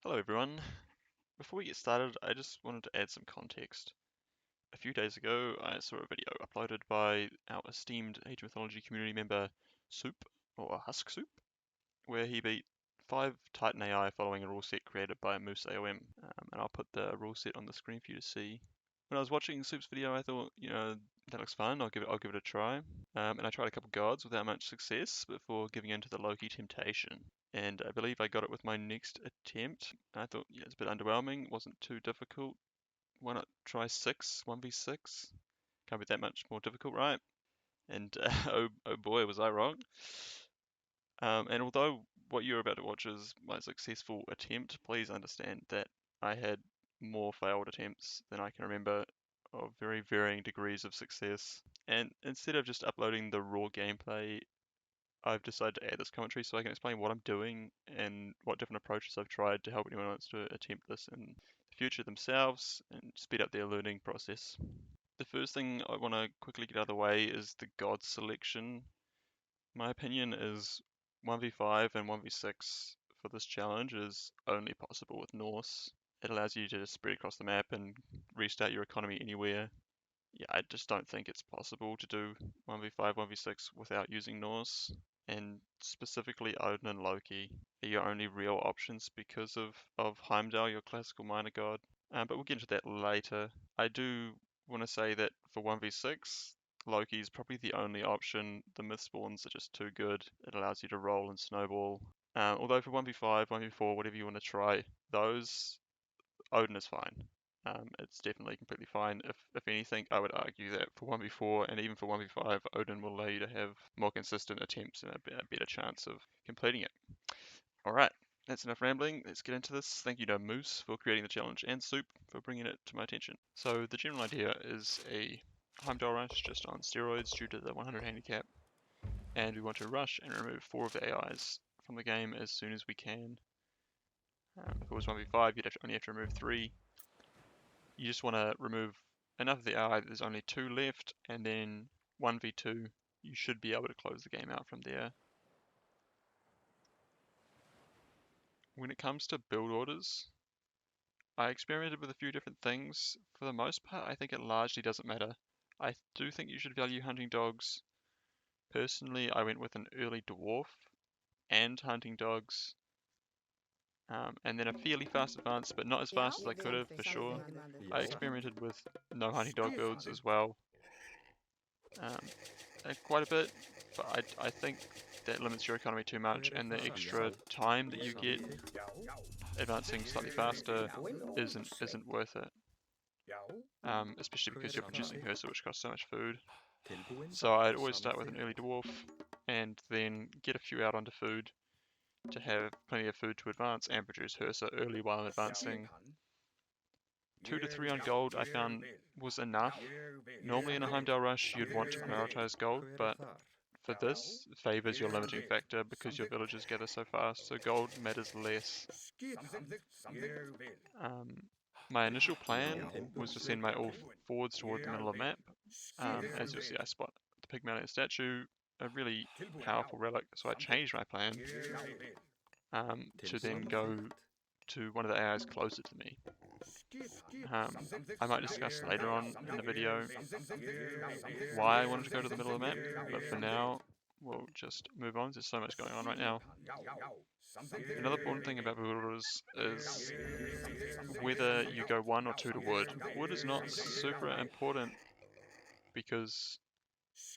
Hello everyone. Before we get started, I just wanted to add some context. A few days ago, I saw a video uploaded by our esteemed Age of Mythology community member Soup, or Husk Soup, where he beat 5 Titan AI following a rule set created by MooseAOM, and I'll put the rule set on the screen for you to see. When I was watching Soup's video, I thought, that looks fun, I'll give it a try. And I tried a couple gods without much success before giving in to the Loki temptation. And I believe I got it with my next attempt. I thought, yeah, it's a bit underwhelming, wasn't too difficult. Why not try 1v6? Can't be that much more difficult, right? And oh boy, was I wrong. And although what you're about to watch is my successful attempt, please understand that I had more failed attempts than I can remember of very varying degrees of success. And instead of just uploading the raw gameplay, I've decided to add this commentary so I can explain what I'm doing and what different approaches I've tried to help anyone who wants to attempt this in the future themselves and speed up their learning process. The first thing I want to quickly get out of the way is the god selection. My opinion is 1v5 and 1v6 for this challenge is only possible with Norse. It allows you to just spread across the map and restart your economy anywhere. Yeah, I just don't think it's possible to do 1v5, 1v6 without using Norse. And specifically Odin and Loki are your only real options because of Heimdall, your classical minor god. But we'll get into that later. I do want to say that for 1v6, Loki is probably the only option. The myth spawns are just too good. It allows you to roll and snowball. Although for 1v5, 1v4, whatever you want to try, those, Odin is fine. It's definitely completely fine. If anything, I would argue that for 1v4 and even for 1v5, Odin will allow you to have more consistent attempts and a better chance of completing it. Alright, that's enough rambling. Let's get into this. Thank you to Moose for creating the challenge and Soup for bringing it to my attention. So the general idea is a Heimdall rush just on steroids due to the 100 handicap. And we want to rush and remove 4 of the AIs from the game as soon as we can. If it was 1v5, you'd only have to remove 3. You just want to remove enough of the AI that there's only 2 left, and then 1v2, you should be able to close the game out from there. When it comes to build orders, I experimented with a few different things. For the most part, I think it largely doesn't matter. I do think you should value hunting dogs. Personally, I went with an early dwarf and hunting dogs. And then a fairly fast advance, but not as fast as I could have, for sure. I experimented with no hunting dog builds as well. Quite a bit, but I think that limits your economy too much, and the extra time that you get advancing slightly faster isn't worth it. Especially because you're producing Hersa, which costs so much food. So I'd always start with an early dwarf, and then get a few out onto food to have plenty of food to advance and produce Hersa early while advancing. 2 to 3 on gold I found was enough. Normally in a Heimdall rush you'd want to prioritize gold, but for this, it favors your limiting factor because your villagers gather so fast, so gold matters less. My initial plan was to send my all forwards toward the middle of the map. As you'll see, I spot the Pygmalion statue, a really powerful relic, so I changed my plan to then go to one of the AIs closer to me. I might discuss later on in the video why I wanted to go to the middle of the map, but for now, we'll just move on. There's so much going on right now. Another important thing about build orders is whether you go 1 or 2 to wood. Wood is not super important because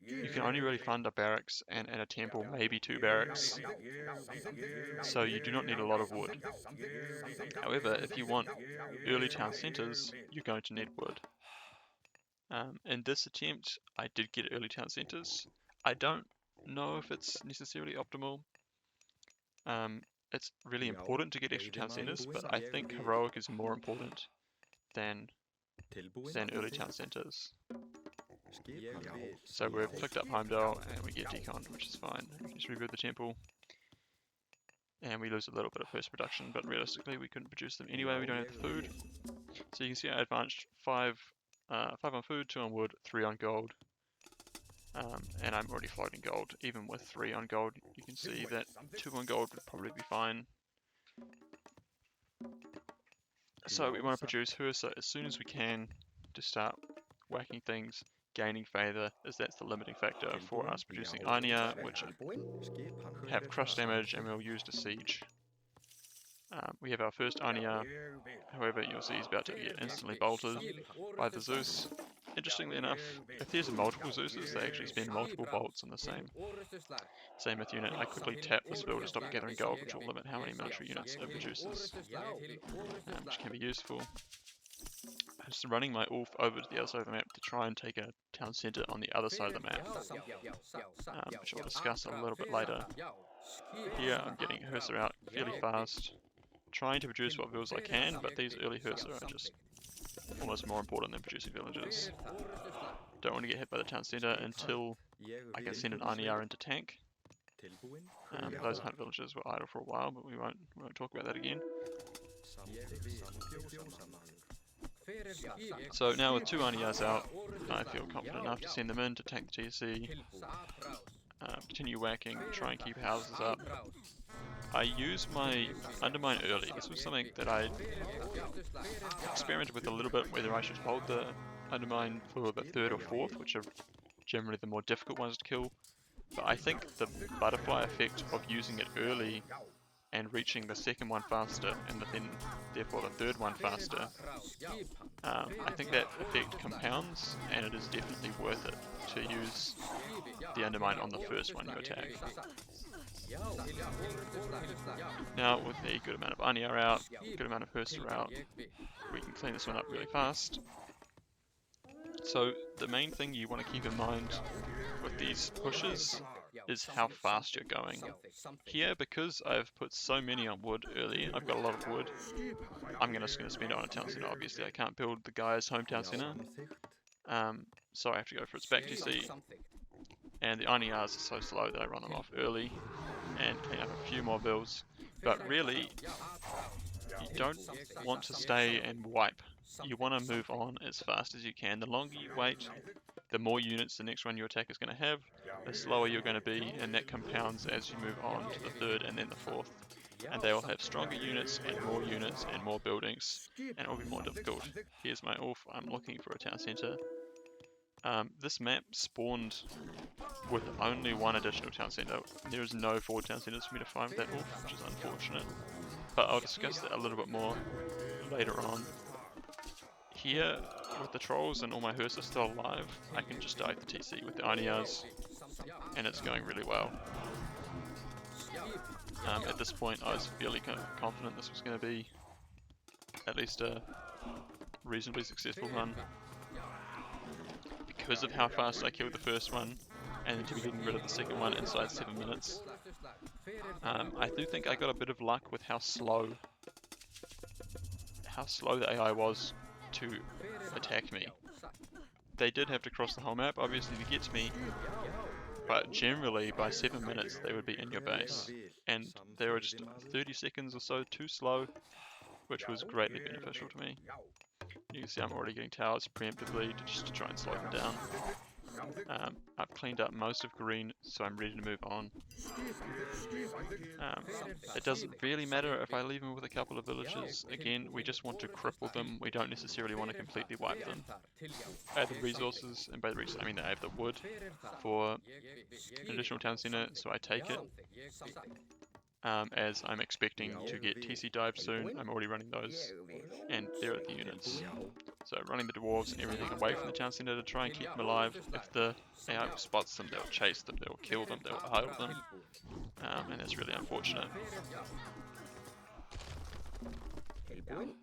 you can only really fund a barracks and a temple, maybe 2 barracks, so you do not need a lot of wood. However, if you want early town centers, you're going to need wood. In this attempt, I did get early town centers. I don't know if it's necessarily optimal. It's really important to get extra town centers, but I think heroic is more important than early town centers. So we've clicked up Heimdall and we get decon, which is fine. We can just rebuild the temple. And we lose a little bit of first production, but realistically we couldn't produce them anyway, we don't have the food. So you can see I advanced 5 on food, 2 on wood, 3 on gold. And I'm already floating gold. Even with 3 on gold, you can see that 2 on gold would probably be fine. So we want to produce Hursa as soon as we can to start whacking things, gaining favour, as that's the limiting factor for us producing Anya, which have crush damage and we'll use to siege. We have our first Anya, however you'll see he's about to get instantly bolted by the Zeus. Interestingly enough, if there's multiple Zeuses, they actually spend multiple bolts on the same Myth unit. I quickly tap the spell to stop gathering gold, which will limit how many military units it produces, which can be useful. I'm just running my Ulf over to the other side of the map to try and take a town centre on the other side of the map, which I'll discuss a little bit later. Here I'm getting Hursa out fairly fast, trying to produce what vills I can, but these early Hursa are just almost more important than producing villages. Don't want to get hit by the town centre until I can send an Anya into tank. Those hunt villages were idle for a while, but we won't talk about that again. So now with 2 Anyas out, I feel confident enough to send them in to tank the TC, continue whacking, try and keep houses up. I use my Undermine early. This was something that I experimented with a little bit, whether I should hold the Undermine for the 3rd or 4th, which are generally the more difficult ones to kill. But I think the butterfly effect of using it early and reaching the 2nd one faster, and then therefore the 3rd one faster, I think that effect compounds, and it is definitely worth it to use the Undermine on the first one you attack. Now with a good amount of Anya out, good amount of Hursa out, we can clean this one up really fast. So the main thing you want to keep in mind with these pushes is how fast you're going. Here, because I've put so many on wood early, I've got a lot of wood, I'm just going to spend it on a town centre. Obviously I can't build the guy's hometown centre, so I have to go for its back TC, and the Anyas are so slow that I run them off early and clean up a few more builds. But really, you don't want to stay and wipe. You want to move on as fast as you can. The longer you wait, the more units the next one you attack is going to have, the slower you're going to be, and that compounds as you move on to the 3rd and then the 4th. And they will have stronger units and more buildings, and it will be more difficult. Here's my Ulf, I'm looking for a town centre. This map spawned with only 1 additional town centre. There is no 4 town centres for me to find with that Ulf, which is unfortunate. But I'll discuss that a little bit more later on. Here, with the trolls and all my Hursa still alive, I can just die the TC with the Anyas, and it's going really well. At this point I was fairly confident this was going to be at least a reasonably successful run, because of how fast I killed the first one, and to be getting rid of the second one inside 7 minutes. I do think I got a bit of luck with how slow the AI was to attack me. They did have to cross the whole map, obviously, to get to me, but generally by 7 minutes they would be in your base, and they were just 30 seconds or so too slow, which was greatly beneficial to me. You can see I'm already getting towers preemptively just to try and slow them down. I've cleaned up most of green, so I'm ready to move on. It doesn't really matter if I leave them with a couple of villages. Again, we just want to cripple them, we don't necessarily want to completely wipe them. I have the resources, and by the resources I mean that I have the wood for an additional town centre, so I take it. As I'm expecting to get TC dives soon, I'm already running those, and there are the units. So running the dwarves and everything away from the town centre to try and keep them alive. If the AI spots them, they'll chase them, they'll kill them, they'll idle them, and that's really unfortunate.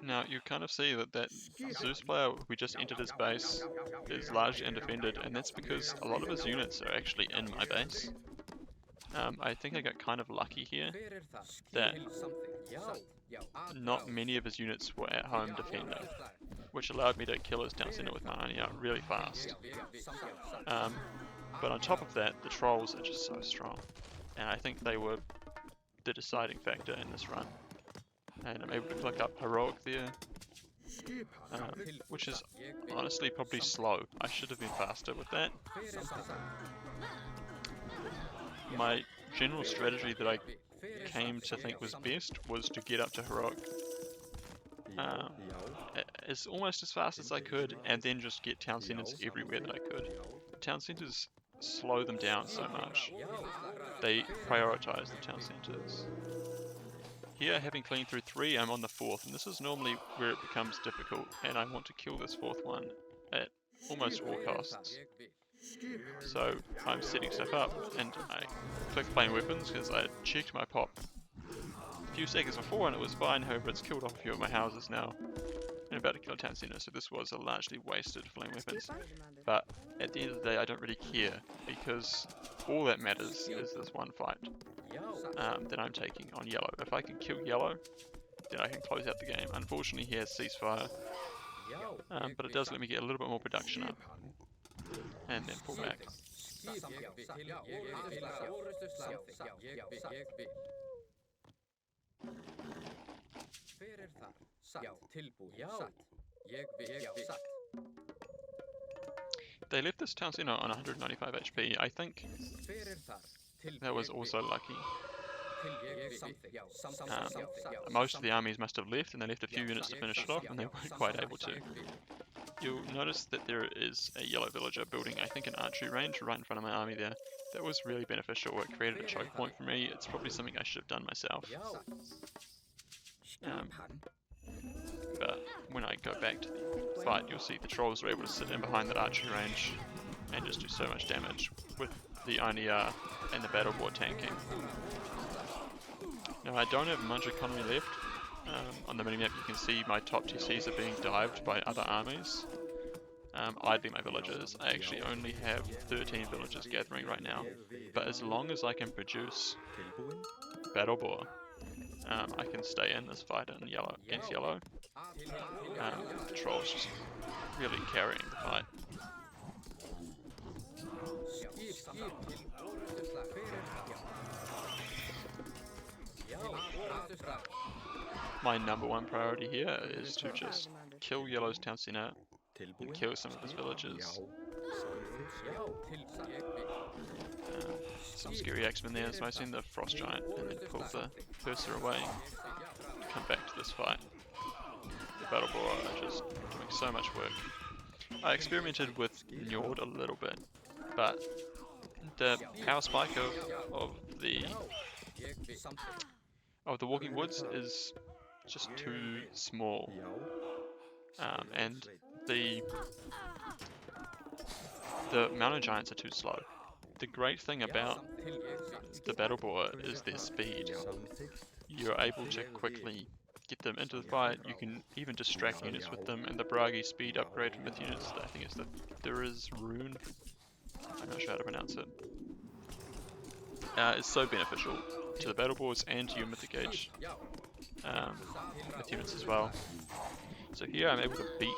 Now you kind of see that Zeus player who just entered his base is largely undefended, and that's because a lot of his units are actually in my base. I think I got kind of lucky here that not many of his units were at home defending, which allowed me to kill his town centre with my Anya really fast. But on top of that, the trolls are just so strong, and I think they were the deciding factor in this run. And I'm able to click up Heroic there, which is honestly probably slow. I should have been faster with that. My general strategy that I came to think was best was to get up to Heroic um, as almost as fast as I could, and then just get town centers everywhere that I could. Town centers slow them down so much. They prioritize the town centers. Here, having cleaned through 3, I'm on the 4th, and this is normally where it becomes difficult, and I want to kill this 4th one at almost all costs. So I'm setting stuff up, and I click flame weapons because I checked my pop a few seconds before and it was fine. However, it's killed off a few of my houses now. I'm about to kill a town center, so this was a largely wasted flame weapons. But at the end of the day, I don't really care, because all that matters is this one fight that I'm taking on yellow. If I can kill yellow, then I can close out the game. Unfortunately, he has ceasefire, but it does let me get a little bit more production up, and then pull back. They left this town center on 195 HP. I think that was also lucky. Most of the armies must have left, and they left a few units to finish it off, and they weren't quite able to. You'll notice that there is a yellow villager building, I think, an archery range right in front of my army there. That was really beneficial. It created a choke point for me. It's probably something I should have done myself. But when I go back to the fight, you'll see the trolls are able to sit in behind that archery range and just do so much damage with the INR and the battle board tanking. Now I don't have much economy left. On the minimap you can see my top TCs are being dived by other armies. Idling my villagers. I actually only have 13 villagers gathering right now. But as long as I can produce battle boar, I can stay in this fight in yellow against yellow. The trolls just really carrying the fight. My number one priority here is to just kill yellow's town center and kill some of his villagers. Some scary X-Men there, so I send the frost giant and then pull the cursor away. Come back to this fight. The battle boar are just doing so much work. I experimented with Njord a little bit, but the power spike of the walking woods is just too small, and the mountain giants are too slow. The great thing about the battle boar is their speed. You're able to quickly get them into the fight. You can even distract units with them, and the Bragi speed upgrade from myth units, I think it's the Thuriz rune, I'm not sure how to pronounce it, is so beneficial to the battle boars and to your mythic age myth units as well. So here I'm able to beat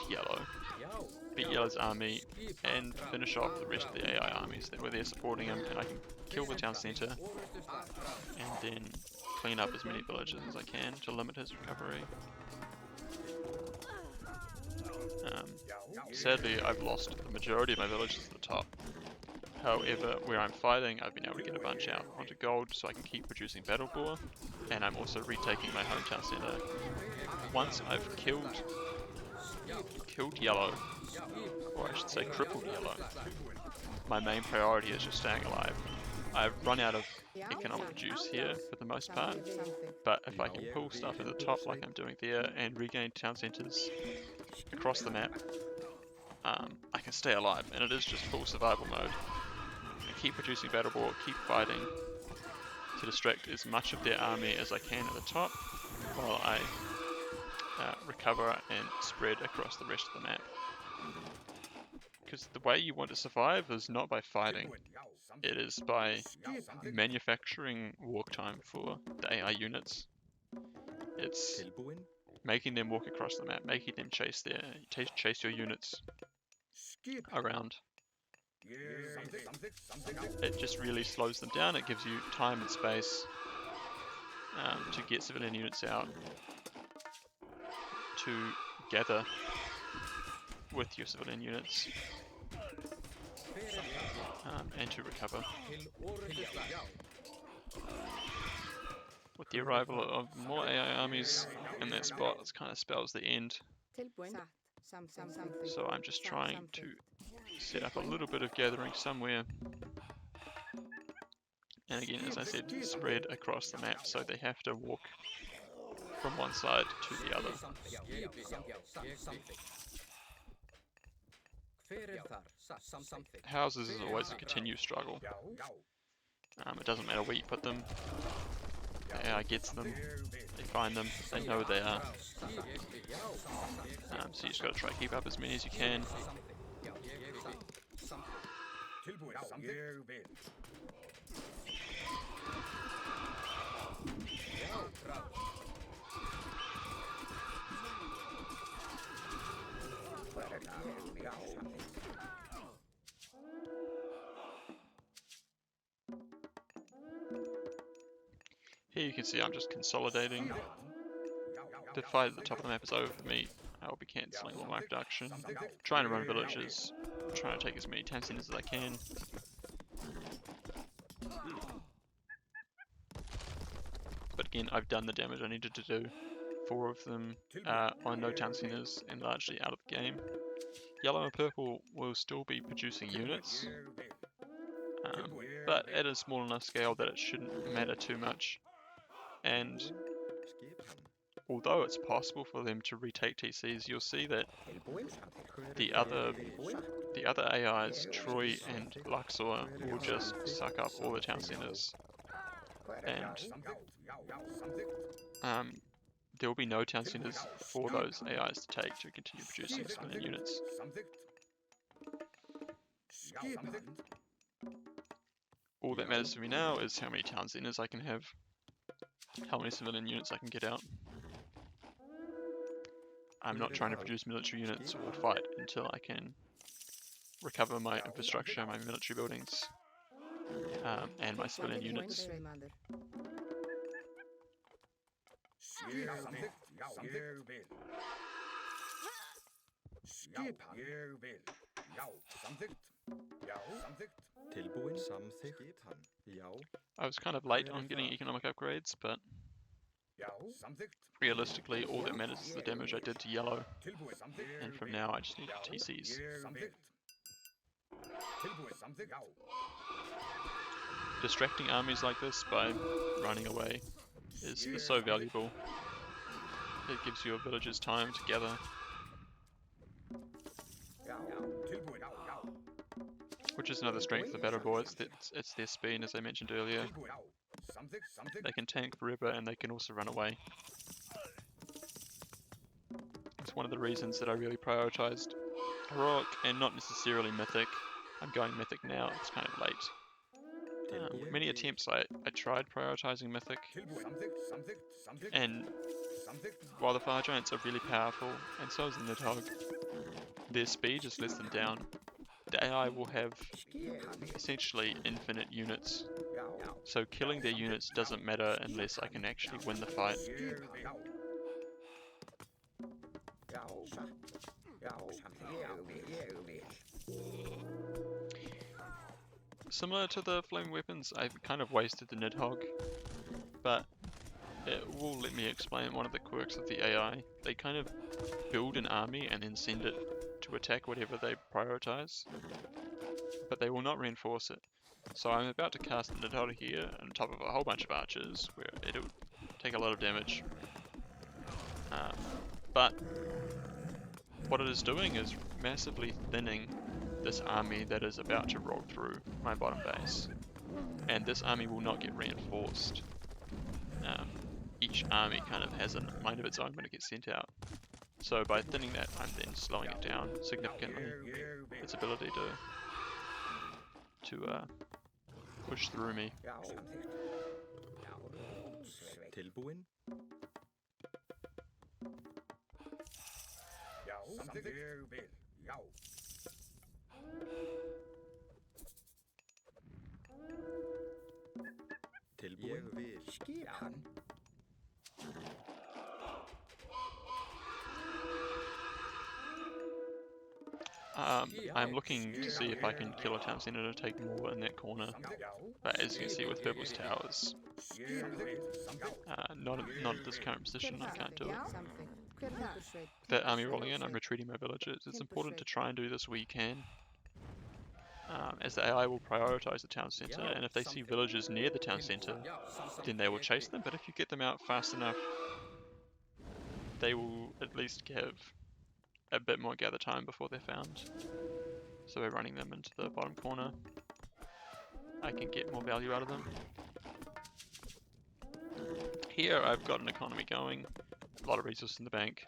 Yellow's army and finish off the rest of the AI armies that were there supporting him, and I can kill the town center and then clean up as many villages as I can to limit his recovery. Sadly, I've lost the majority of my villages at the top. However, where I'm fighting, I've been able to get a bunch out onto gold so I can keep producing battle boar, and I'm also retaking my hometown center. Once I've killed yellow, or I should say crippled yellow, my main priority is just staying alive. I've run out of economic juice here for the most part, but if I can pull stuff at the top like I'm doing there and regain town centers across the map, I can stay alive, and it is just full survival mode. I keep producing battle boar, keep fighting to distract as much of their army as I can at the top, while I recover and spread across the rest of the map. Because the way you want to survive is not by fighting, it is by manufacturing walk time for the AI units. It's making them walk across the map, making them chase your units around. It just really slows them down. It gives you time and space to get civilian units out, to gather with your civilian units, and to recover. With the arrival of more AI armies in that spot, it kind of spells the end. So I'm just trying to set up a little bit of gathering somewhere. And again, as I said, spread across the map, so they have to walk from one side to the other. Houses is always a continued struggle. It doesn't matter where you put them. The AI gets them, they find them, they know they are. So you just got to try to keep up as many as you can. Here you can see I'm just consolidating. The fight at the top of the map is over for me. I will be cancelling all my production, trying to run villages, trying to take as many town centers as I can. But again, I've done the damage I needed to do. 4 of them on no town centers and largely out of the game. Yellow and purple will still be producing units, but at a small enough scale that it shouldn't matter too much. And although it's possible for them to retake TCs, you'll see that the other AIs, Troy and Luxor, will just suck up all the town centers. And there will be no town centers for those AIs to take to continue producing civilian units. All that matters to me now is how many town centers I can have, how many civilian units I can get out. I'm not trying to produce military units or fight until I can recover my infrastructure, my military buildings, and my civilian units. I was kind of late on getting economic upgrades, but realistically all that matters is the damage I did to yellow, and from now I just need TCs. Distracting armies like this by running away is so valuable. It gives your villagers time to gather. Which is another strength of the Battle Boy, it's their speed, as I mentioned earlier. They can tank forever and they can also run away. It's one of the reasons that I really prioritized Heroic and not necessarily Mythic. I'm going Mythic now, it's kind of late. Many attempts I tried prioritizing Mythic, and while the Fire Giants are really powerful, and so is the Nidhogg, their speed just lets them down. The AI will have essentially infinite units, so killing their units doesn't matter unless I can actually win the fight. Similar to the flaming weapons, I've kind of wasted the Nidhogg, but it will let me explain one of the quirks of the AI. They kind of build an army and then send it to attack whatever they prioritize, but they will not reinforce it. So I'm about to cast the Nidhogg here on top of a whole bunch of archers, where it'll take a lot of damage. But what it is doing is massively thinning this army that is about to roll through my bottom base. And this army will not get reinforced. Each army kind of has a mind of its own when it gets sent out. So by thinning that, I'm then slowing it down significantly. Its ability to push through me. I'm looking to see if I can kill a town centre to take more in that corner. But as you can see with Purple's towers, not at this current position, I can't do it. With that army rolling in, I'm retreating my villagers. It's important to try and do this where you can, as the AI will prioritise the town centre, and if they see villagers near the town centre, then they will chase them, but if you get them out fast enough, they will at least give a bit more gather time before they're found. So we're running them into the bottom corner. I can get more value out of them. Here I've got an economy going, a lot of resources in the bank.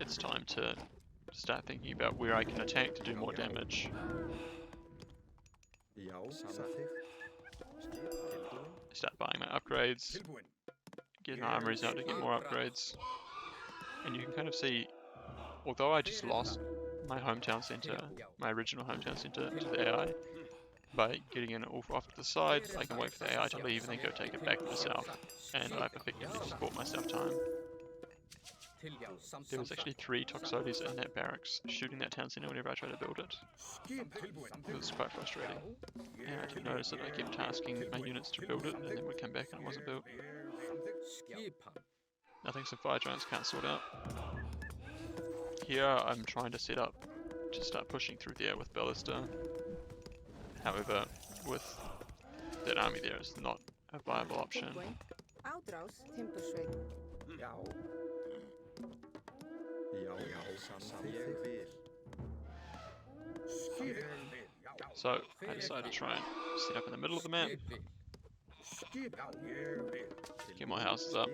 It's time to start thinking about where I can attack to do more damage. Start buying my upgrades, get my armories out to get more upgrades. And you can kind of see, although I just lost my hometown centre, my original hometown centre to the AI, by getting it off to the side, I can wait for the AI to leave and then go take it back to the south, and I've effectively just bought myself time. There was actually 3 Toxotes in that barracks, shooting that town centre whenever I tried to build it. It was quite frustrating, and I did notice that I kept tasking my units to build it, and then would come back and it wasn't built. Nothing some fire giants can't sort out. Here I'm trying to set up to start pushing through there with Ballista. However, with that army there, it's not a viable option. So I decided to try and set up in the middle of the map, get my houses up,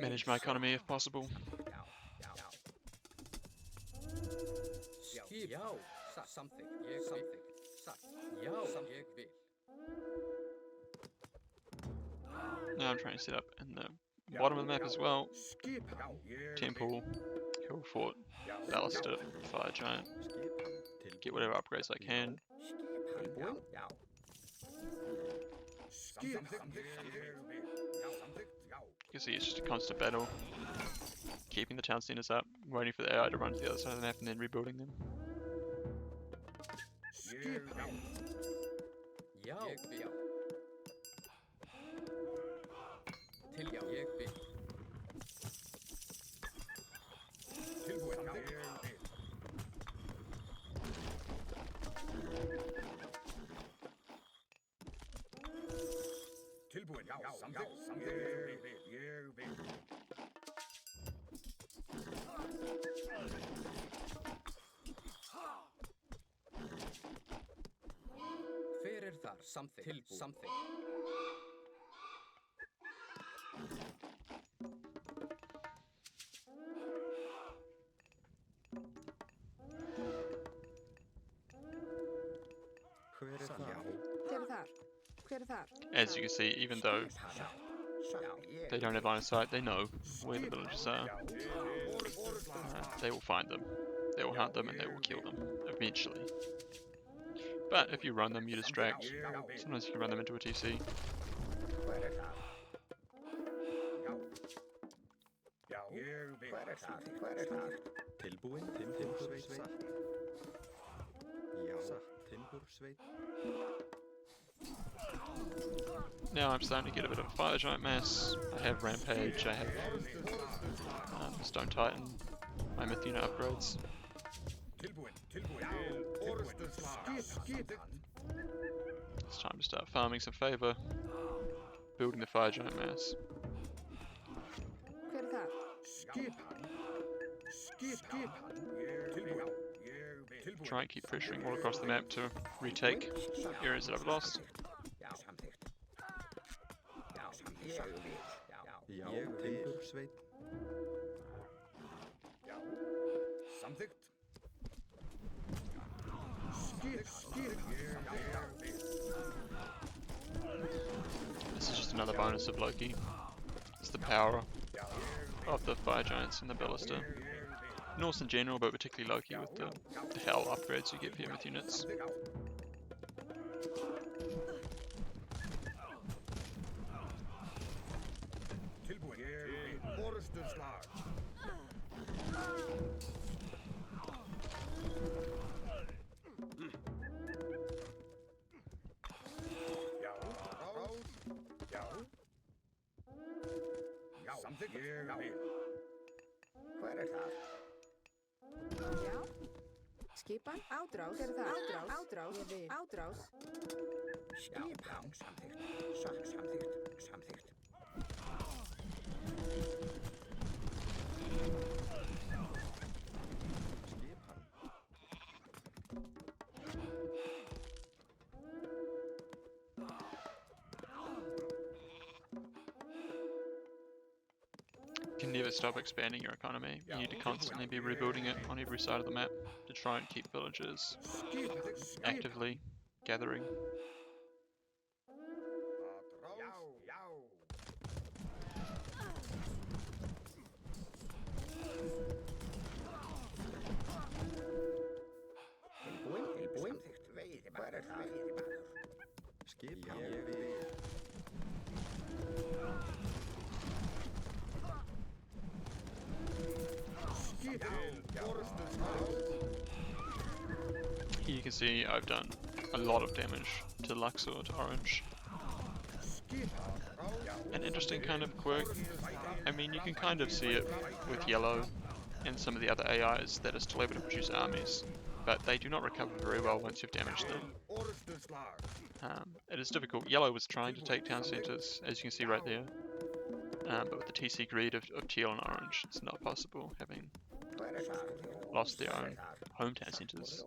manage my economy if possible. Now I'm trying to set up in the bottom of the map as well. Temple, Hill Fort, Ballista, Fire Giant. Get whatever upgrades I can. You can see it's just a constant battle. Keeping the town centers up, waiting for the AI to run to the other side of the map and then rebuilding them. Something. As you can see, even though they don't have line of sight, they know where the villagers are. They will find them, they will hunt them, and they will kill them, eventually. But if you run them, you distract. Sometimes you can run them into a TC. Now I'm starting to get a bit of a fire giant mass. I have Rampage, I have Stone Titan, my Myth unit upgrades. It's time to start farming some favour, building the fire giant mass. Try and keep pressuring all across the map to retake areas that I've lost. This is just another bonus of Loki. It's the power of the fire giants and the ballista. Norse in general, but particularly Loki with the hell upgrades you get for your Myth units. Something here. Hver það? Já. Skipan, ádrás, er það? Ádrás, ég vil. Ádrás. Skipan, samþykkt. Samþykkt. You can never stop expanding your economy. You need to constantly be rebuilding it on every side of the map to try and keep villagers actively gathering. Tilbúin. Hver það? Skipan. Here you can see I've done a lot of damage to Luxor, to Orange. An interesting kind of quirk. I mean, you can kind of see it with Yellow and some of the other AIs that are still able to produce armies, but they do not recover very well once you've damaged them. It is difficult. Yellow was trying to take town centers, as you can see right there, but with the TC greed of Teal and Orange, it's not possible, having lost their own hometown centers.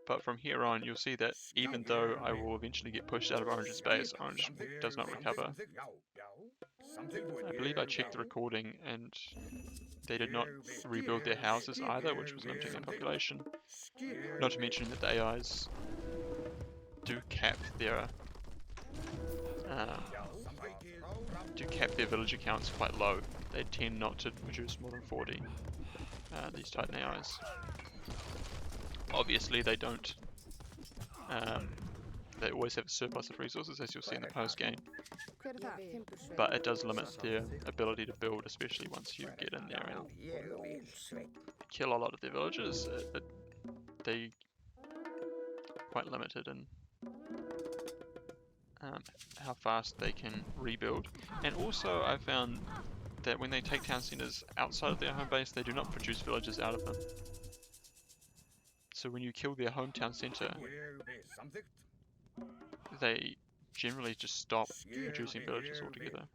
But from here on, you'll see that even though I will eventually get pushed out of Orange's base, Orange does not recover. I believe I checked the recording and they did not rebuild their houses either, which was limiting their population. Not to mention that the AIs do cap their villager counts quite low. They tend not to produce more than 40, these Titan AIs. Obviously they don't, they always have a surplus of resources, as you'll see in the post game, but it does limit their ability to build, especially once you get in there and kill a lot of their villagers. They quite limited in how fast they can rebuild. And also I found that when they take town centers outside of their home base, they do not produce villagers out of them. So when you kill their hometown center, they generally just stop producing villagers altogether.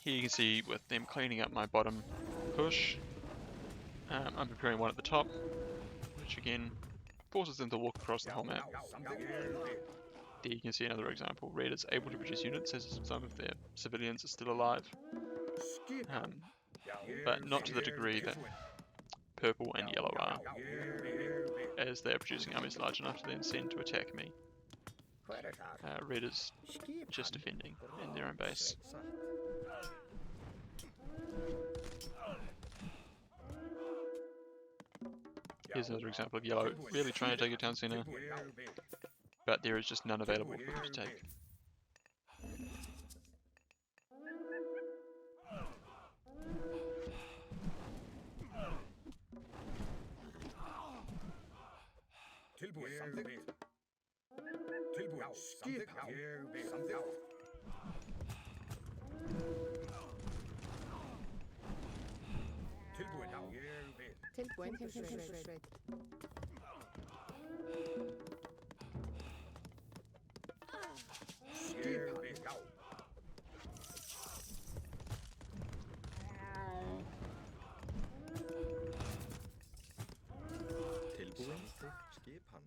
Here you can see with them cleaning up my bottom push, I'm preparing one at the top, which again forces them to walk across the whole map. There you can see another example. Red is able to produce units as some of their civilians are still alive, but not to the degree that purple and yellow are, as they are producing armies large enough to then send to attack me. Red is just defending in their own base. Here's another example of yellow really trying to take a town center, but there is just none available for them to take. Tilbúin. Skipan.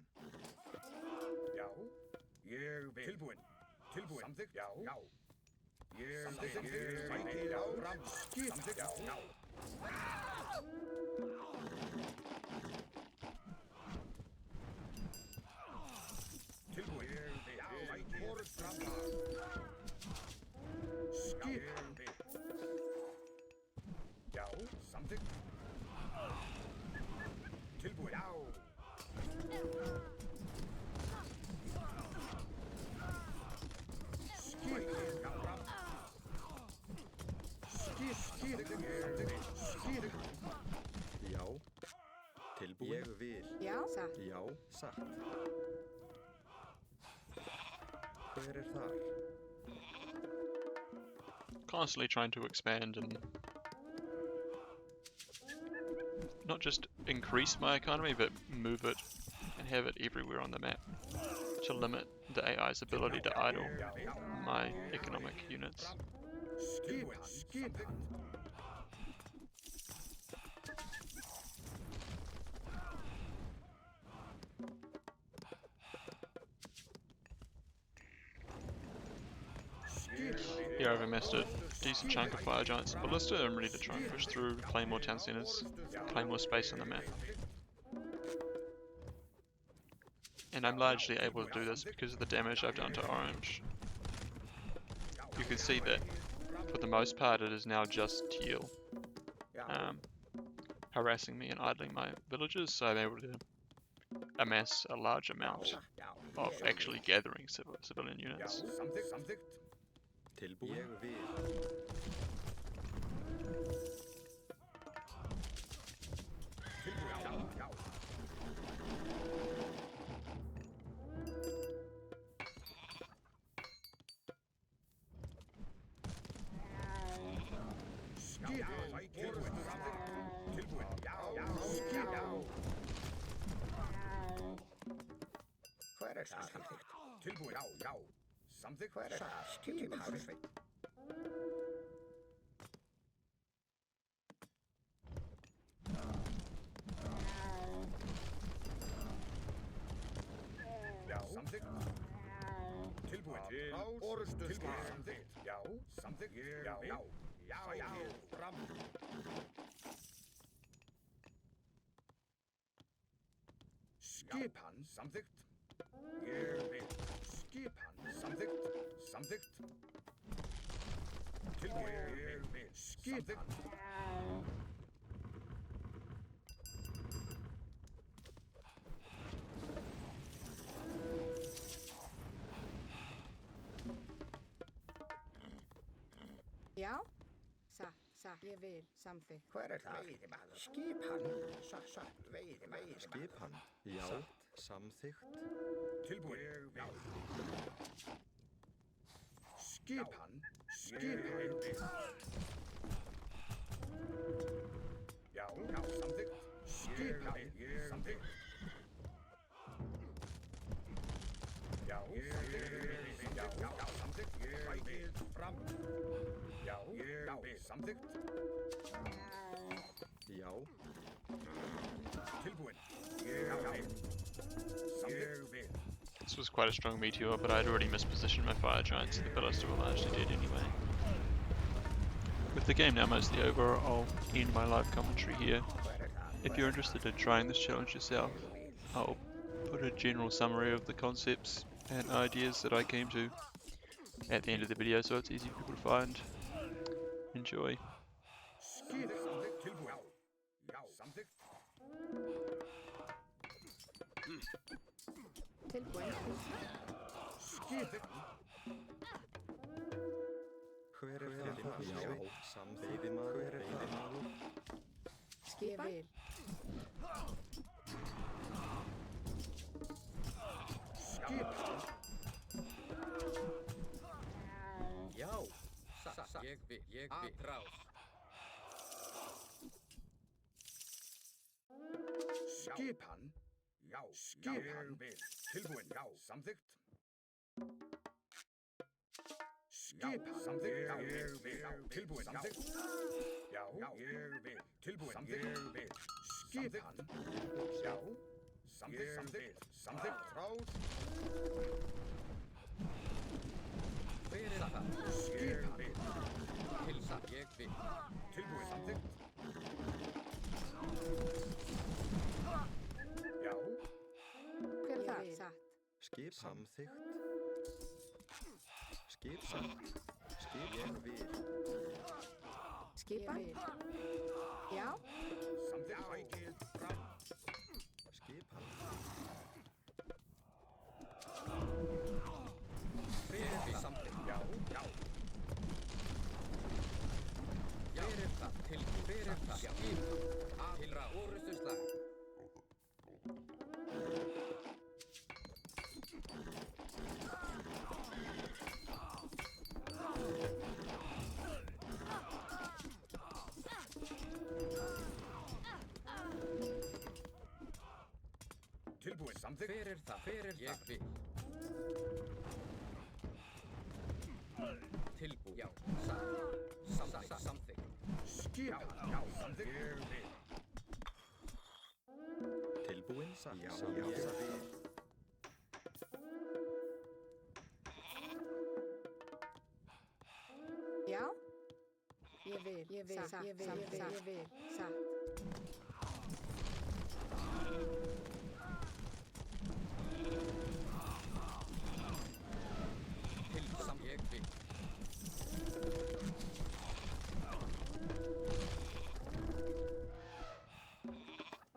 Já. Ég vil. Tilbúin. Samþykkt. Já. Ég vil. Samþykkt. Já. Tilbúin. Ég vil. Já, satt. Já, satt. Hver þar? Constantly trying to expand and not just increase my economy, but move it and have it everywhere on the map to limit the AI's ability to idle my economic units. Skipan. Here I've amassed a decent chunk of fire giants and ballista. I'm ready to try and push through, claim more town centers, claim more space on the map. And I'm largely able to do this because of the damage I've done to orange. You can see that for the most part it is now just teal harassing me and idling my villages, so I'm able to amass a large amount of actually gathering civilian units. Samþykkt. Tilbúin. Ég vil. Tilbúin. Já. Tilbúin. Já. Samþykkt. Skipan. Já. Samþykkt. Tilbúin. Orrustu. Samþykkt. Já. Samþykkt. Já. Já. Fram. Skipan. Samþykkt. Ég vil. Skipan. Samþykkt. Samþykkt. Tilbúin. Ég vil. Skipan. Já, satt. Ég vil, samþykkt. Hver það? Veiðimaður. Skipan. Satt. Veiðimaður. Skipan. Já. Samþykkt. Tilbúin. Já. Skipan. Já. Samþykkt. Skipan. Samþykkt. Já. Samþykkt. Sækið fram. Já. Samþykkt. Já. Tilbúin. This was quite a strong meteor, but I'd already mispositioned my fire giants, and the ballista were largely dead anyway. With the game now mostly over, I'll end my live commentary here. If you're interested in trying this challenge yourself, I'll put a general summary of the concepts and ideas that I came to at the end of the video so it's easy for people to find. Enjoy. Tilbúin. Hver það? Já. Samþykkt. Veiðimaður. Skipan. Ég vil. Skipan. Já. Satt. Ég vil. Rás. Skipan. Já. Skipan. Tilbúin. Já. Samþykkt. Skipan. Samþykkt. Já. Ég vil. Tilbúin. Samþykkt. Já. Ég vil. Tilbúin. Samþykkt. Skipan. Já. Samþykkt. Samþykkt. Rás. Hver það? Skipan. Tilsatt. Ég vil. Tilbúin. Samþykkt. Já. Hver það? Satt. Skip samþykkt. Skip satt. Skip ég vil. Skipan. Já. Samþykkt. Sækið fram. Skipan. Friðið samþykkt. Já. Já. Fyrir það. Skip. Tilrá. Orrustuslag. Tilbúin. Samþykkt. Hver það? Ég vil. Tilbúin. Já. Samþykkt. Skipað. Já, samþykkt. Ég vil. Tilbúin. Já, ég vil. Já. Ég vil. Satt. Ég vil.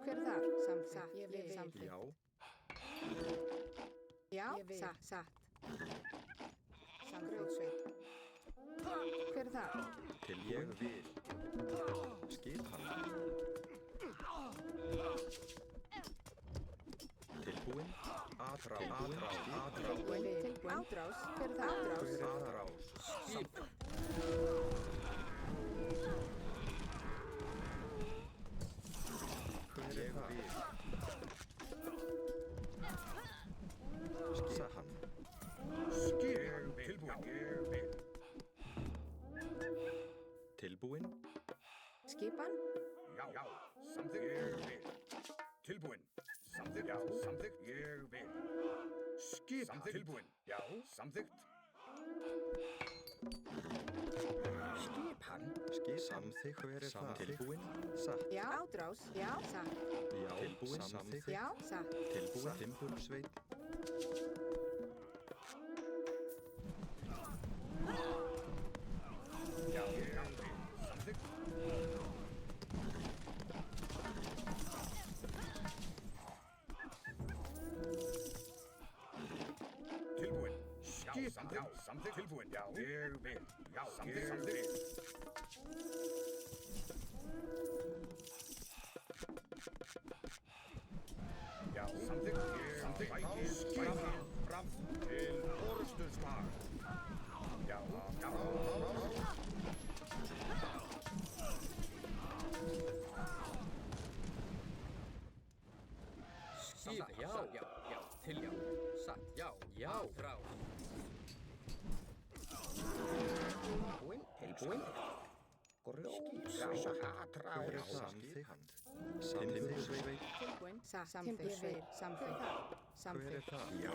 Hver þar? Satt. Ég vil. Já. Já. Satt. Grjótsveit. Hver þar? Til ég vil. Skipan. Tilbúin. Tilbúin. Ádrás. Hver þar? Ádrás. Skipan. Hver vil. Skipan. Skipað. Tilbúin. Ég vil. Tilbúin. Skipan. Já, samþykkt. Ég vil. Tilbúin. Samþykkt. Já, samþykkt. Ég vil. Skipað. Samþykkt. Tilbúin. Já, samþykkt. Skipan. Samþykkt. Hver það? Tilbúin. Satt. Já. Ádrás. Já. Satt. Já. Tilbúin. Samþykkt. Já. Satt. Tilbúin. Timbursveit. Já, ég vil. Samþykkt. Tilbúin. Skipað. Já, samþykkt. Tilbúin. Já, ég vil. Já, samþykkt. Samþykkt. Já, samþykkt. Samþykkt. Skipað. Fram til orðstöðslag. Já. Skip. Já. Til já. Satt. Já. Frá. Tilbúin. Hver samþykkt? Timbursveit. Tilbúin. Samþykkt. Hver það? Já.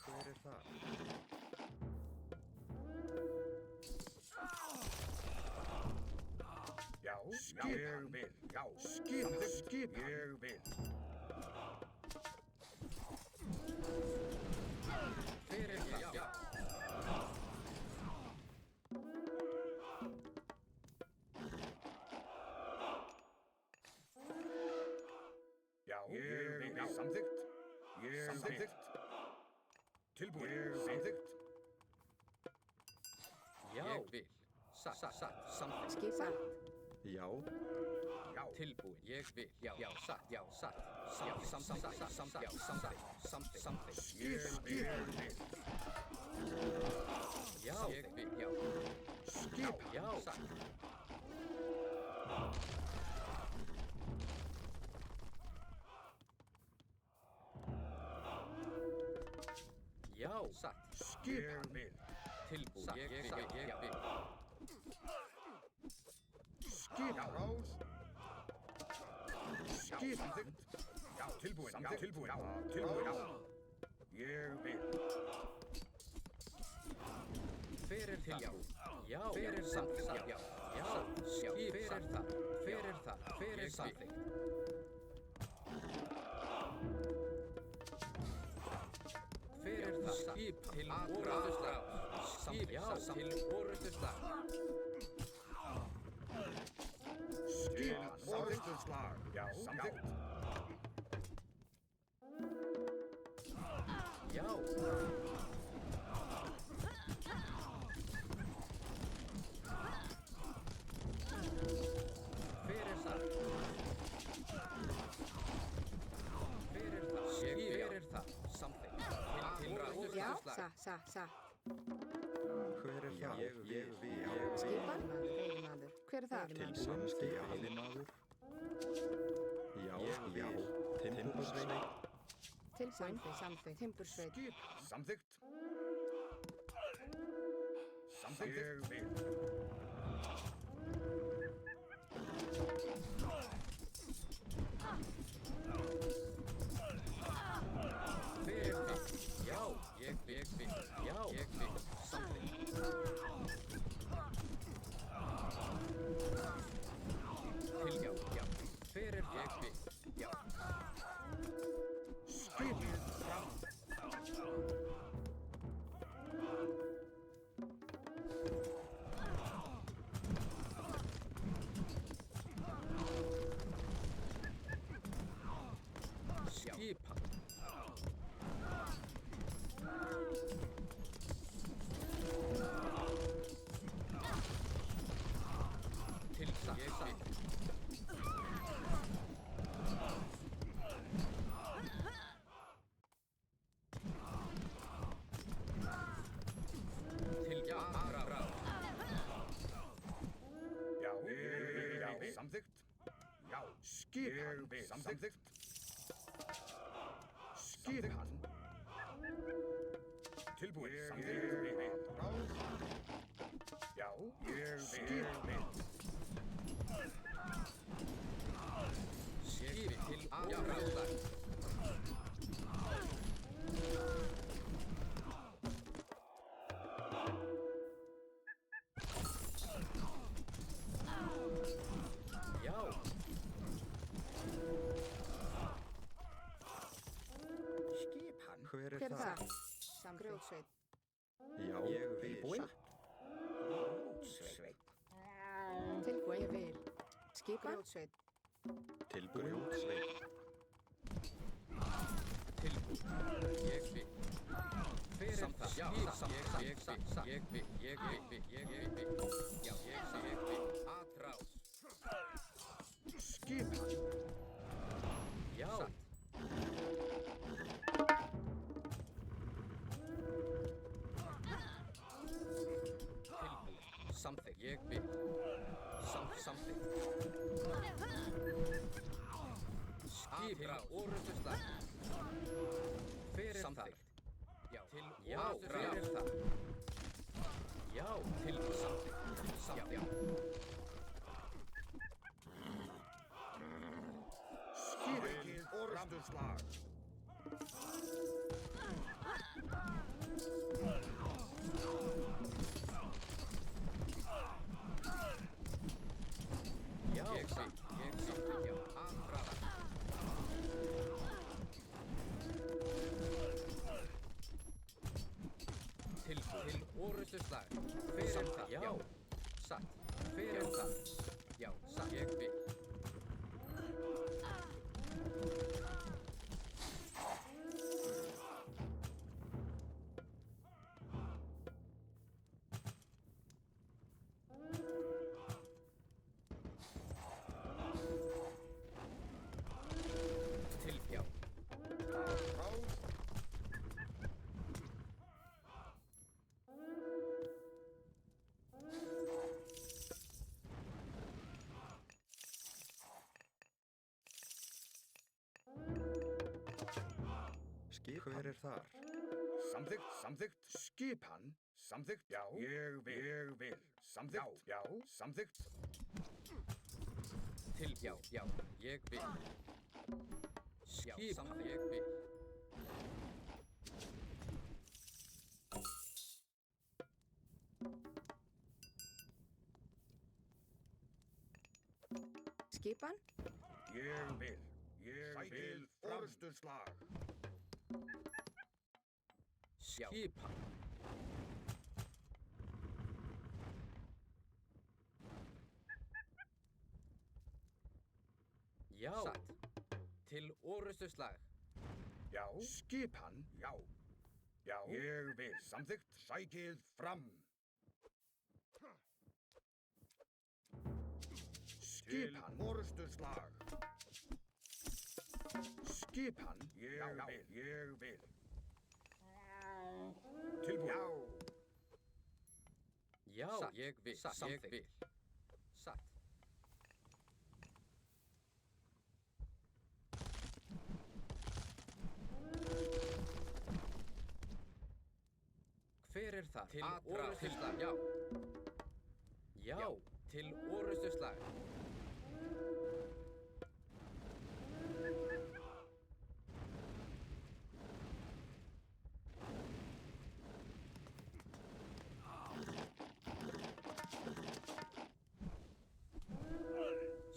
Hver það? Já, ég vil. Já, skip. Ég vil. Hver það? Já. Já, ég vil. Já, samþykkt. Samþykkt. Tilbúin. Samþykkt. Ég vil. Satt. Samþykkt. Skipan. Já. Tilbúin. Ég vil. Já. Satt. Samþykkt. Skip. Ég vil. Já. Ég vil. Já. Skip. Já. Satt. Já. Satt. Skip. Ég vil. Tilbúin. Ég vil. Skip. Rás. Skip. Samþykkt. Já, tilbúin. Tilbúin. Já, tilbúin. Ég vil. Hver til já? Já. Hver samþykkt? Já. Skip. Hver það? Hver samþykkt? Hver það? Skip til orðuslag. Skip. Já. Til orðuslag. Skip. Orðstöðslag. Já, samþykkt. Já. Hver það? Hver það? Samþykkt. Til Já. orðuslag. Satt. Hver það? Ég vil. Skipan. Veiðimaður. Hver er það? Til samskip veiðimaður. Já. Timbursveit. Tilbúin. Samþykkt. Timbursveit. Skip. Samþykkt. Samþykkt. Ég vil. Fyrir það. Já, ég vil. Já, ég vil. Samþykkt. Til já. Fyrir ég vil. Já. Skipið fram. Skipan. Til það. Ég vil. Til já. Bra. Já. Já. Samþykkt. Já. Skipan. Samþykkt. Skipan. Tilbúið. Samþykkt. Já. Skipan. Skipi til áræðar. Já. Skipan. Hver Hver er það? Grjótsveit. Já. Tilbúin. Sveit. Tilbúin. Ég vil. Skipan. Grjótsveit. Tilbúin. Sveit. Tilbúin. Ég vil. Fyrir það. Já. Ég vil. Já, ég vil. Atrás. Skipan. Já. Tilbúin. Samþykkt. Ég vil. Samþykkt. Skipin orrustuslag. Fyrir það. Já. Fyrir það. Já. Til samþykkt. Skipið orðsturslag. Já. Ég samþykkt. Já. Aðraða. Til orrustuslag. Fyrir það. Já. Satt. Fyrir það. Já. Satt. Ég vil. Til já. Skip. Hver er þar? Samþykkt. Skipan. Samþykkt. Já. Ég vil. Samþykkt. Já. Samþykkt. Til já. Ég vil. Skipan. Ég vil. Skipan. Ég vil. Sækið orðsturslag. Skipan. Já. Satt. Til orrustuslag. Já. Skipan. Já. Já. Ég vil. Samþykkt. Sækið fram. Skipan. Orðsturslag. Skipan. Ég vil. Tilbúin. Já. Já, ég vil. Samþykkt. Satt. Hver er það? Til orrustuslag. Já. Já, til orrustuslag.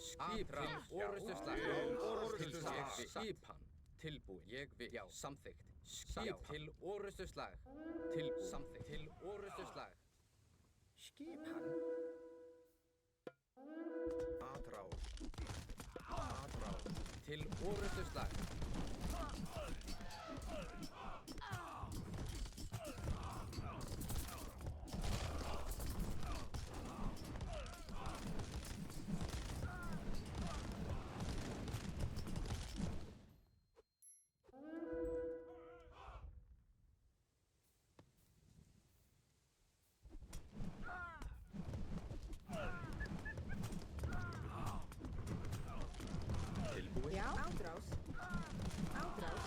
Skipan. Orrustuslag. Orrustuslag. Skipan. Tilbúin. Ég vil. Já, samþykkt. Skip til orrustuslag. Tilbúin. Samþykkt. Til orrustuslag. Skipan. Atráð. Atráð. Til orrustuslag. Tilbúin. Já, ádrás. Ádrás.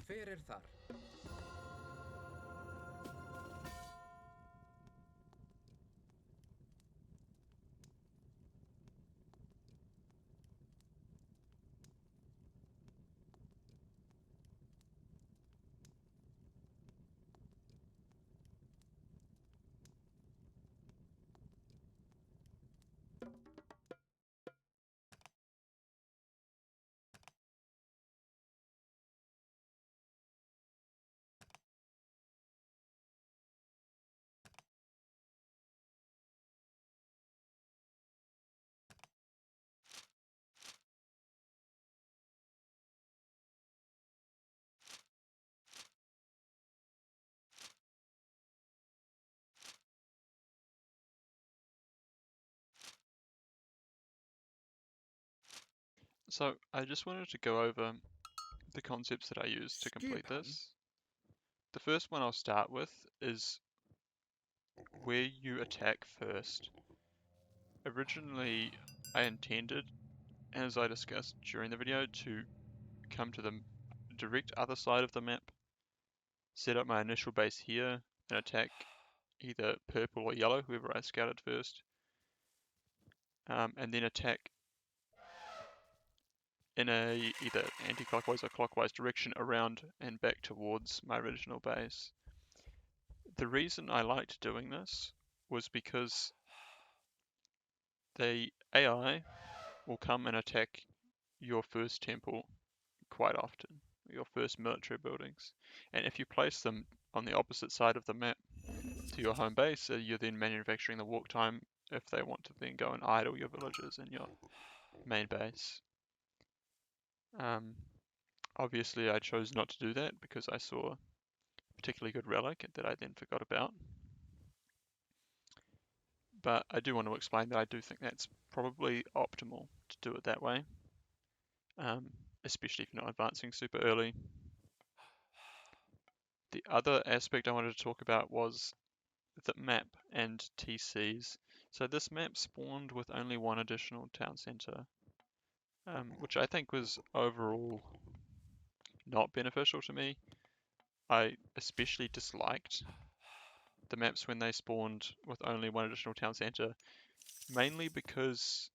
Hver er þar? So I just wanted to go over the concepts that I used to complete Skipan. this. The first one I'll start with is where you attack first. Originally, I intended, as I discussed during the video, to come to the direct other side of the map, set up my initial base here, and attack either purple or yellow, whoever I scouted first, and then attack in a either anti-clockwise or clockwise direction around and back towards my original base. The reason I liked doing this was because the AI will come and attack your first temple quite often, your first military buildings. And if you place them on the opposite side of the map to your home base, you're then manufacturing the walk time if they want to then go and idle your villagers in your main base. Obviously, I chose not to do that because I saw a particularly good relic that I then forgot about. But I do want to explain that I do think that's probably optimal to do it that way, especially if you're not advancing super early. The other aspect I wanted to talk about was the map and TCs. So this map spawned with only one additional town center, which I think was overall not beneficial to me. I especially disliked the maps when they spawned with only one additional town center, mainly because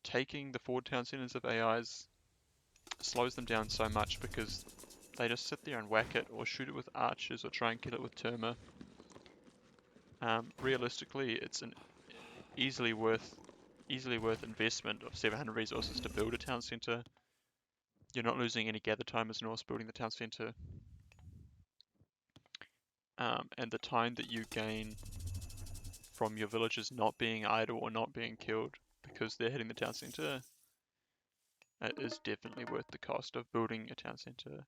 taking the forward town centers of AIs slows them down so much because they just sit there and whack it or shoot it with archers or try and kill it with Terma. Realistically, it's an easily worth investment of 700 resources to build a town center. You're not losing any gather time as Norse building the town center. And the time that you gain from your villagers not being idle or not being killed because they're hitting the town center is definitely worth the cost of building a town center.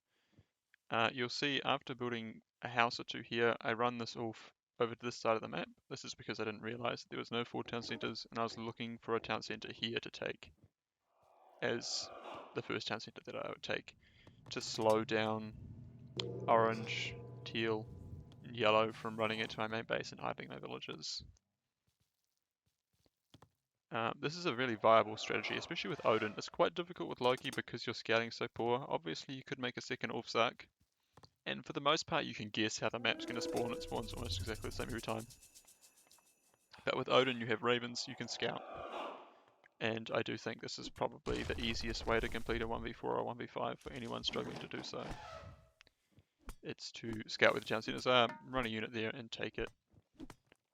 You'll see after building a house or two here, I run this off over to this side of the map. This is because I didn't realize there was no 4 town centers and I was looking for a town center here to take as the first town centre that I would take to slow down orange, teal, and yellow from running into my main base and hyping my villages. This is a really viable strategy, especially with Odin. It's quite difficult with Loki because your scouting's so poor. Obviously, you could make a second Ulfsark, and for the most part, you can guess how the map's going to spawn. It spawns almost exactly the same every time. But with Odin, you have ravens, you can scout. And I do think this is probably the easiest way to complete a 1v4 or 1v5 for anyone struggling to do so. It's to scout where the town centers are, run a unit there and take it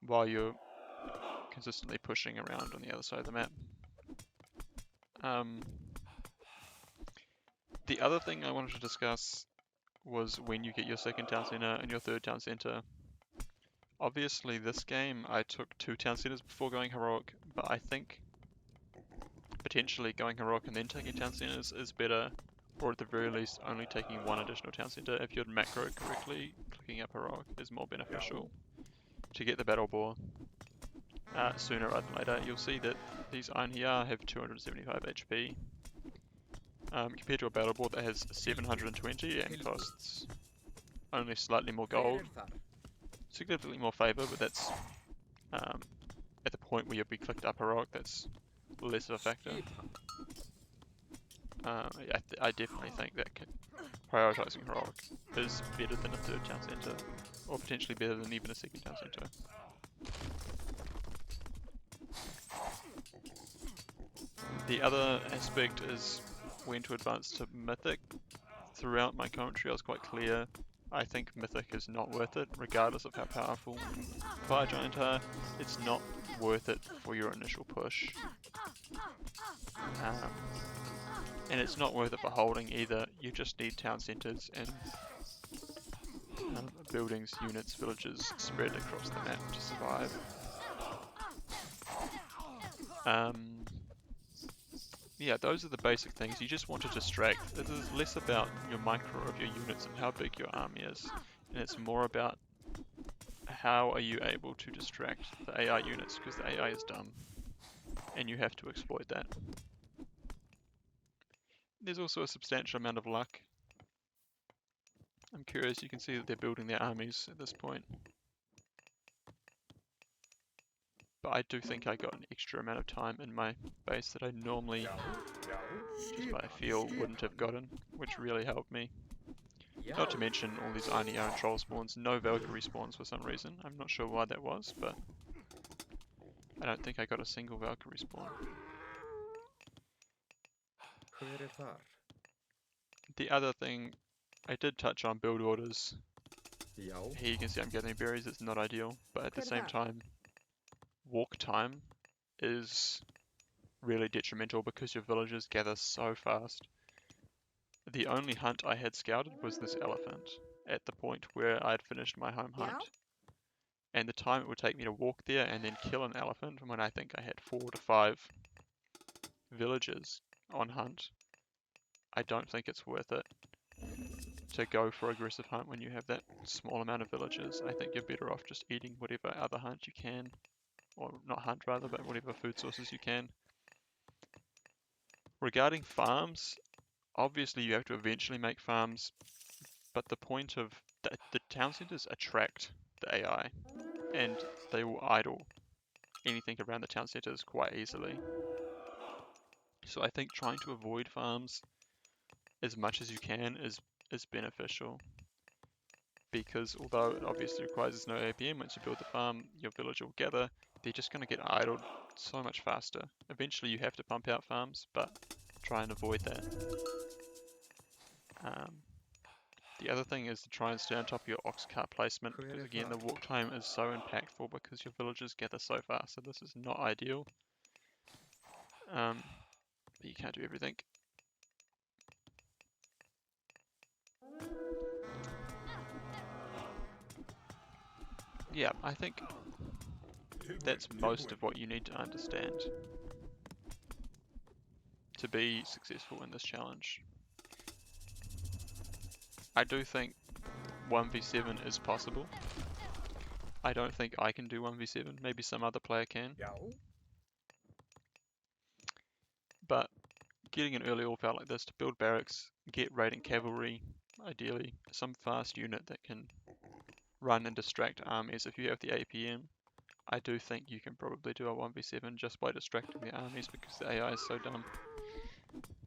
while you're consistently pushing around on the other side of the map. The other thing I wanted to discuss was when you get your second town center and your third town center. Obviously this game I took 2 town centers before going heroic, but I think potentially going heroic and then taking town centers is better, or at the very least only taking 1 additional town center. If you'd macro correctly, clicking up heroic is more beneficial to get the battle boar sooner rather than later. You'll see that these Einhyar have 275 HP compared to a battle boar that has 720 and costs only slightly more gold. Significantly more favor, but that's at the point where you'll be clicked up heroic, that's less of a factor. I definitely think that prioritizing heroic is better than a third town center, or potentially better than even a second town center. The other aspect is when to advance to Mythic. Throughout my commentary I was quite clear, I think Mythic is not worth it, regardless of how powerful Fire Giant are. It's not worth it for your initial push. And it's not worth it for holding either. You just need town centers and buildings, units, villages spread across the map to survive. Yeah, those are the basic things. You just want to distract. It is less about your micro of your units and how big your army is, and it's more about how are you able to distract the AI units, because the AI is dumb, and you have to exploit that. There's also a substantial amount of luck. I'm curious, you can see that they're building their armies at this point. But I do think I got an extra amount of time in my base that I normally, just by feel, wouldn't have gotten, which really helped me. Not to mention all these Einhyar and Troll spawns, no Valkyrie spawns for some reason. I'm not sure why that was, but I don't think I got a single Valkyrie spawn. The other thing, I did touch on build orders. Here you can see I'm gathering berries, it's not ideal, but at the same time, walk time is really detrimental because your villagers gather so fast. The only hunt I had scouted was this elephant at the point where I'd finished my home hunt. And the time it would take me to walk there and then kill an elephant when I think I had 4 to 5 villagers on hunt, I don't think it's worth it to go for aggressive hunt when you have that small amount of villagers. I think you're better off just eating whatever other hunt you can, or not hunt rather, but whatever food sources you can. Regarding farms, obviously you have to eventually make farms, but the point of the town centers attract the AI, and they will idle anything around the town centers quite easily. So I think trying to avoid farms as much as you can is beneficial, because although it obviously requires no APM, once you build the farm, your villager will gather, they're just going to get idled so much faster. Eventually you have to pump out farms, but try and avoid that. The other thing is to try and stay on top of your ox cart placement, because again the walk time is so impactful because your villagers gather so fast, so this is not ideal. But you can't do everything. Yeah, I think that's most of what you need to understand to be successful in this challenge. I do think 1v7 is possible. I don't think I can do 1v7, maybe some other player can. But getting an early AWP out like this to build barracks, get raiding cavalry, ideally, some fast unit that can run and distract armies. If you have the APM, I do think you can probably do a 1v7 just by distracting the armies because the AI is so dumb.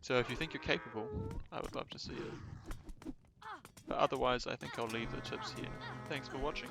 So if you think you're capable, I would love to see it. But otherwise, I think I'll leave the tips here. Thanks for watching.